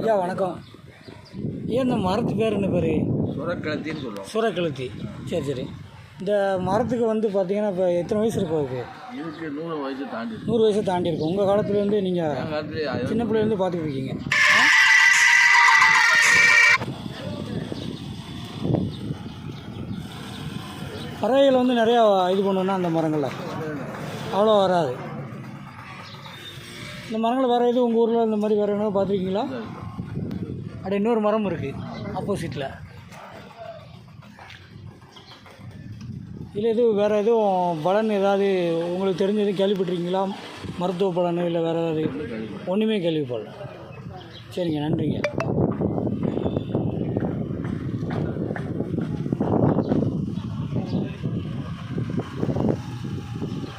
ஐயா வணக்கம். ஏன் இந்த மரத்து பேர் என்ன பேர்? சுரக்கழுத்தின்னு சொல்லுவோம். சுரக்கழுத்தி. சரி சரி. இந்த மரத்துக்கு வந்து பார்த்தீங்கன்னா இப்போ எத்தனை வயசு இருக்கும் அதுக்கு? இதுக்கு 100 வயசு தாண்டி. 100 வயசு தாண்டி இருக்கும். உங்கள் காலத்துலேருந்து நீங்கள் சின்ன பிள்ளைலேருந்து பார்த்துக்கிட்டு இருக்கீங்க. பறவைகள் வந்து நிறையா இது பண்ணுன்னா அந்த மரங்களில் அவ்வளோ வராது. இந்த மரங்கள் வேறு எதுவும் உங்கள் ஊரில் இந்த மாதிரி வேறு என்ன பார்த்துருக்கீங்களா? அப்படி இன்னொரு மரம் இருக்குது ஆப்போசிட்டில். இல்லை எதுவும் வேறு எதுவும் பலன் ஏதாவது உங்களுக்கு தெரிஞ்ச எதுவும் கேள்விப்பட்டிருக்கீங்களா? மருத்துவ பலன் இல்லை வேறு ஏதாவது? ஒன்றுமே கேள்விப்படல. சரிங்க, நன்றிங்க.